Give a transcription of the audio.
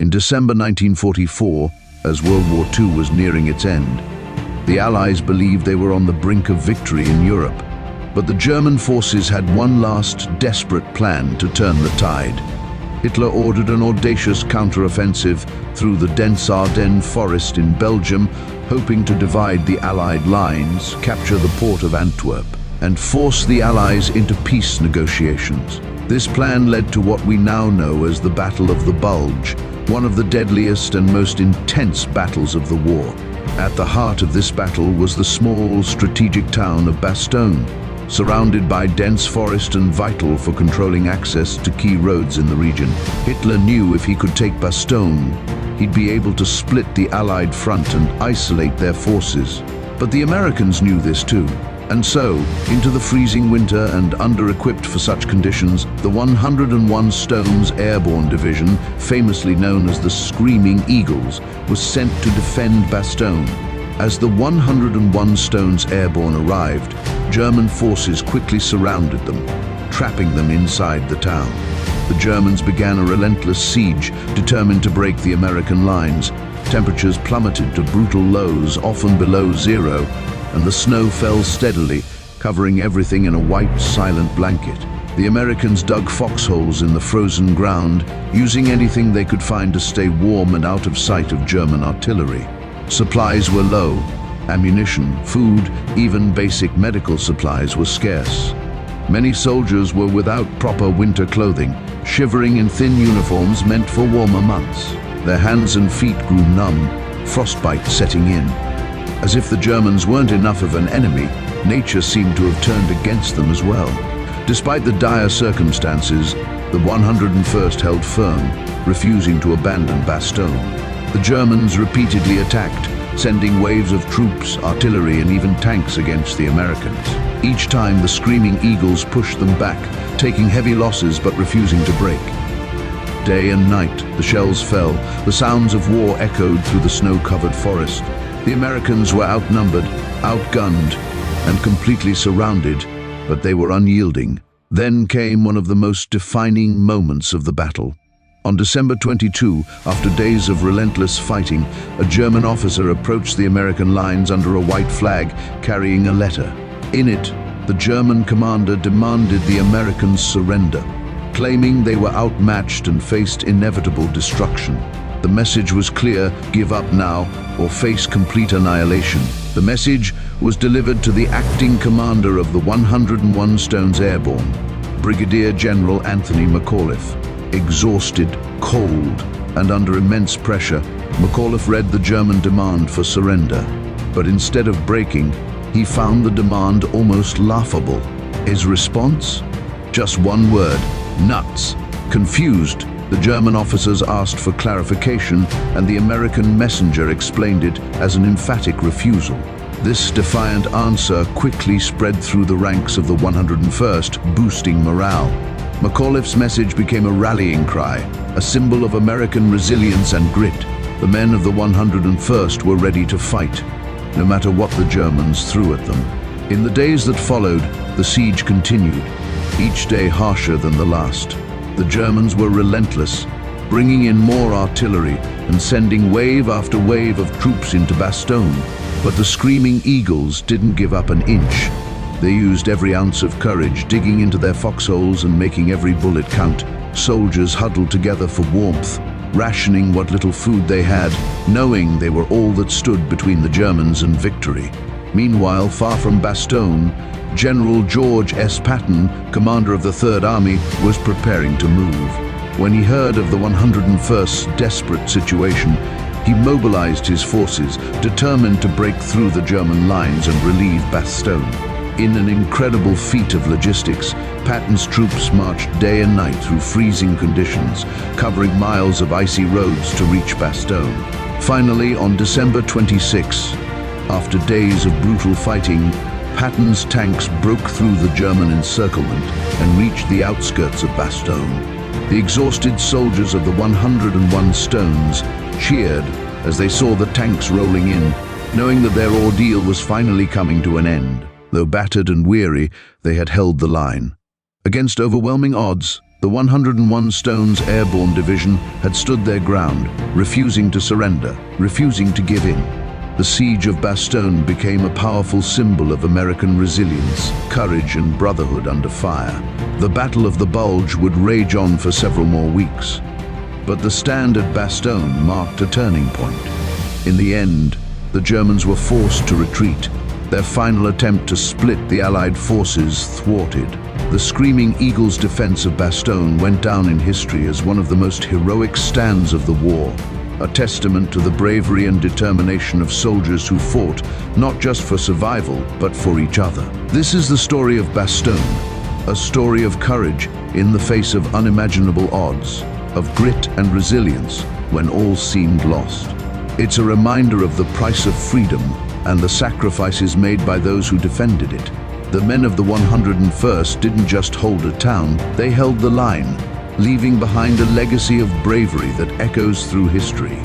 In December 1944, as World War II was nearing its end, the Allies believed they were on the brink of victory in Europe. But the German forces had one last, desperate plan to turn the tide. Hitler ordered an audacious counter-offensive through the dense Ardennes forest in Belgium, hoping to divide the Allied lines, capture the port of Antwerp, and force the Allies into peace negotiations. This plan led to what we now know as the Battle of the Bulge, one of the deadliest and most intense battles of the war. At the heart of this battle was the small, strategic town of Bastogne, surrounded by dense forest and vital for controlling access to key roads in the region. Hitler knew if he could take Bastogne, he'd be able to split the Allied front and isolate their forces. But the Americans knew this too. And so, into the freezing winter and under-equipped for such conditions, the 101st Airborne Division, famously known as the Screaming Eagles, was sent to defend Bastogne. As the 101st Airborne arrived, German forces quickly surrounded them, trapping them inside the town. The Germans began a relentless siege, determined to break the American lines. Temperatures plummeted to brutal lows, often below zero, and the snow fell steadily, covering everything in a white, silent blanket. The Americans dug foxholes in the frozen ground, using anything they could find to stay warm and out of sight of German artillery. Supplies were low. Ammunition, food, even basic medical supplies were scarce. Many soldiers were without proper winter clothing, shivering in thin uniforms meant for warmer months. Their hands and feet grew numb, frostbite setting in. As if the Germans weren't enough of an enemy, nature seemed to have turned against them as well. Despite the dire circumstances, the 101st held firm, refusing to abandon Bastogne. The Germans repeatedly attacked, sending waves of troops, artillery, and even tanks against the Americans. Each time, the Screaming Eagles pushed them back, taking heavy losses but refusing to break. Day and night, the shells fell, the sounds of war echoed through the snow-covered forest. The Americans were outnumbered, outgunned, and completely surrounded, but they were unyielding. Then came one of the most defining moments of the battle. On December 22, after days of relentless fighting, a German officer approached the American lines under a white flag, carrying a letter. In it, the German commander demanded the Americans surrender, claiming they were outmatched and faced inevitable destruction. The message was clear: give up now or face complete annihilation. The message was delivered to the acting commander of the 101st Airborne, Brigadier General Anthony McAuliffe. Exhausted, cold, and under immense pressure, McAuliffe read the German demand for surrender. But instead of breaking, he found the demand almost laughable. His response? Just one word: nuts. Confused, the German officers asked for clarification, and the American messenger explained it as an emphatic refusal. This defiant answer quickly spread through the ranks of the 101st, boosting morale. McAuliffe's message became a rallying cry, a symbol of American resilience and grit. The men of the 101st were ready to fight, no matter what the Germans threw at them. In the days that followed, the siege continued, each day harsher than the last. The Germans were relentless, bringing in more artillery and sending wave after wave of troops into Bastogne. But the Screaming Eagles didn't give up an inch. They used every ounce of courage, digging into their foxholes and making every bullet count. Soldiers huddled together for warmth, rationing what little food they had, knowing they were all that stood between the Germans and victory. Meanwhile, far from Bastogne, General George S. Patton, commander of the Third Army, was preparing to move. When he heard of the 101st's desperate situation, he mobilized his forces, determined to break through the German lines and relieve Bastogne. In an incredible feat of logistics, Patton's troops marched day and night through freezing conditions, covering miles of icy roads to reach Bastogne. Finally, on December 26, after days of brutal fighting, Patton's tanks broke through the German encirclement and reached the outskirts of Bastogne. The exhausted soldiers of the 101st cheered as they saw the tanks rolling in, knowing that their ordeal was finally coming to an end. Though battered and weary, they had held the line. Against overwhelming odds, The 101st Airborne Division had stood their ground, refusing to surrender, refusing to give in. The siege of Bastogne became a powerful symbol of American resilience, courage and brotherhood under fire. The Battle of the Bulge would rage on for several more weeks. But the stand at Bastogne marked a turning point. In the end, the Germans were forced to retreat, their final attempt to split the Allied forces thwarted. The Screaming Eagle's defense of Bastogne went down in history as one of the most heroic stands of the war, a testament to the bravery and determination of soldiers who fought not just for survival, but for each other. This is the story of Bastogne, a story of courage in the face of unimaginable odds, of grit and resilience when all seemed lost. It's a reminder of the price of freedom and the sacrifices made by those who defended it. The men of the 101st didn't just hold a town, they held the line, leaving behind a legacy of bravery that echoes through history.